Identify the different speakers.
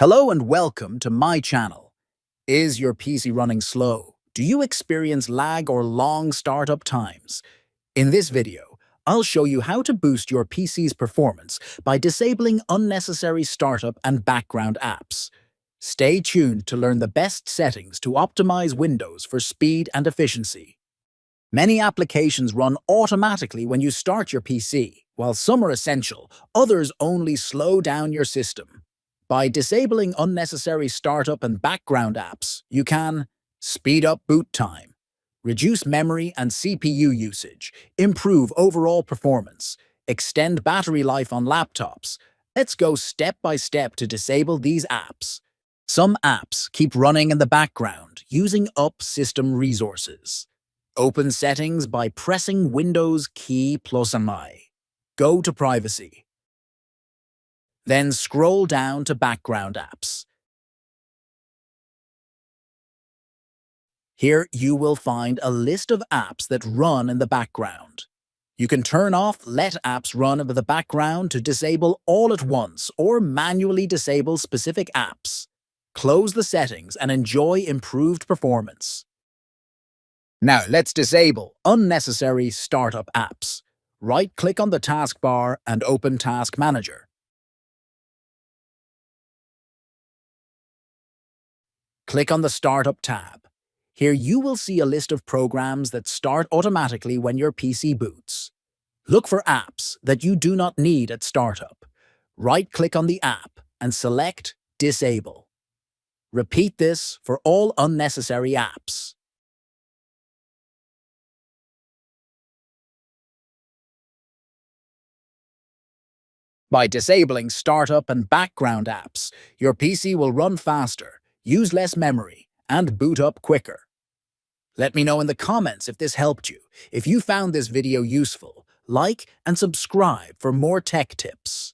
Speaker 1: Hello and welcome to my channel. Is your PC running slow? Do you experience lag or long startup times? In this video, I'll show you how to boost your PC's performance by disabling unnecessary startup and background apps. Stay tuned to learn the best settings to optimize Windows for speed and efficiency. Many applications run automatically when you start your PC. While some are essential, others only slow down your system. By disabling unnecessary startup and background apps, you can speed up boot time, reduce memory and CPU usage, improve overall performance, extend battery life on laptops. Let's go step by step to disable these apps. Some apps keep running in the background, using up system resources. Open settings by pressing Windows key plus I. Go to Privacy. Then scroll down to Background Apps. Here you will find a list of apps that run in the background. You can turn off Let Apps Run in the background to disable all at once or manually disable specific apps. Close the settings and enjoy improved performance. Now let's disable unnecessary startup apps. Right-click on the taskbar and open Task Manager. Click on the Startup tab. Here you will see a list of programs that start automatically when your PC boots. Look for apps that you do not need at startup. Right-click on the app and select Disable. Repeat this for all unnecessary apps. By disabling startup and background apps, your PC will run faster, use less memory, and boot up quicker. Let me know in the comments if this helped you. If you found this video useful, like and subscribe for more tech tips.